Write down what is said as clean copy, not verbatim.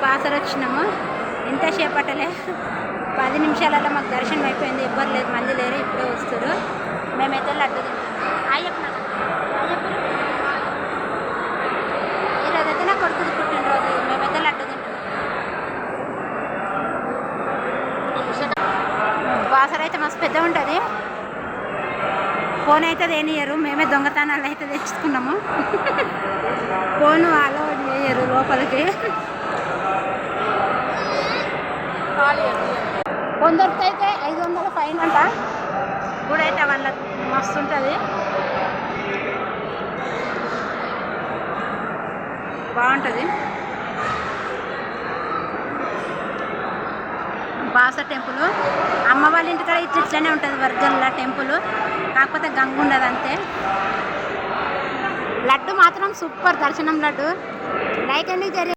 బాసర వచ్చినాము. ఎంతసేపు పట్టలే, 10 నిమిషాలలో మాకు దర్శనం అయిపోయింది. ఎవ్వరు లేదు, మంది లేరు, ఇప్పుడే వస్తారు. మేమైతే లడ్డు తింటాం. ఈరోజు అయితే నా కొడుకుది పుట్టినరోజు. మేమైతే లడ్డు తింటాం. బాసర అయితే మస్తు పెద్ద ఉంటుంది. ఫోన్ అయితే దేనియరు, మేమే దొంగతనాలు అయితే తెచ్చుకున్నాము. ఫోను అలో చేయరు లోపలికి. కొందరికి అయితే 500 ఫైన్ అంట. ఇప్పుడైతే వాళ్ళ మస్తు ఉంటుంది, బాగుంటుంది. బాసర టెంపుల్ అమ్మ వాళ్ళ ఇంటికాడ ఇట్లనే ఉంటుంది. వర్గంలో టెంపుల్ కాకపోతే గంగ ఉండదు అంతే. లడ్డు మాత్రం సూపర్, దర్శనం లడ్డు. లైక్ ఎందుకు జరిగింది.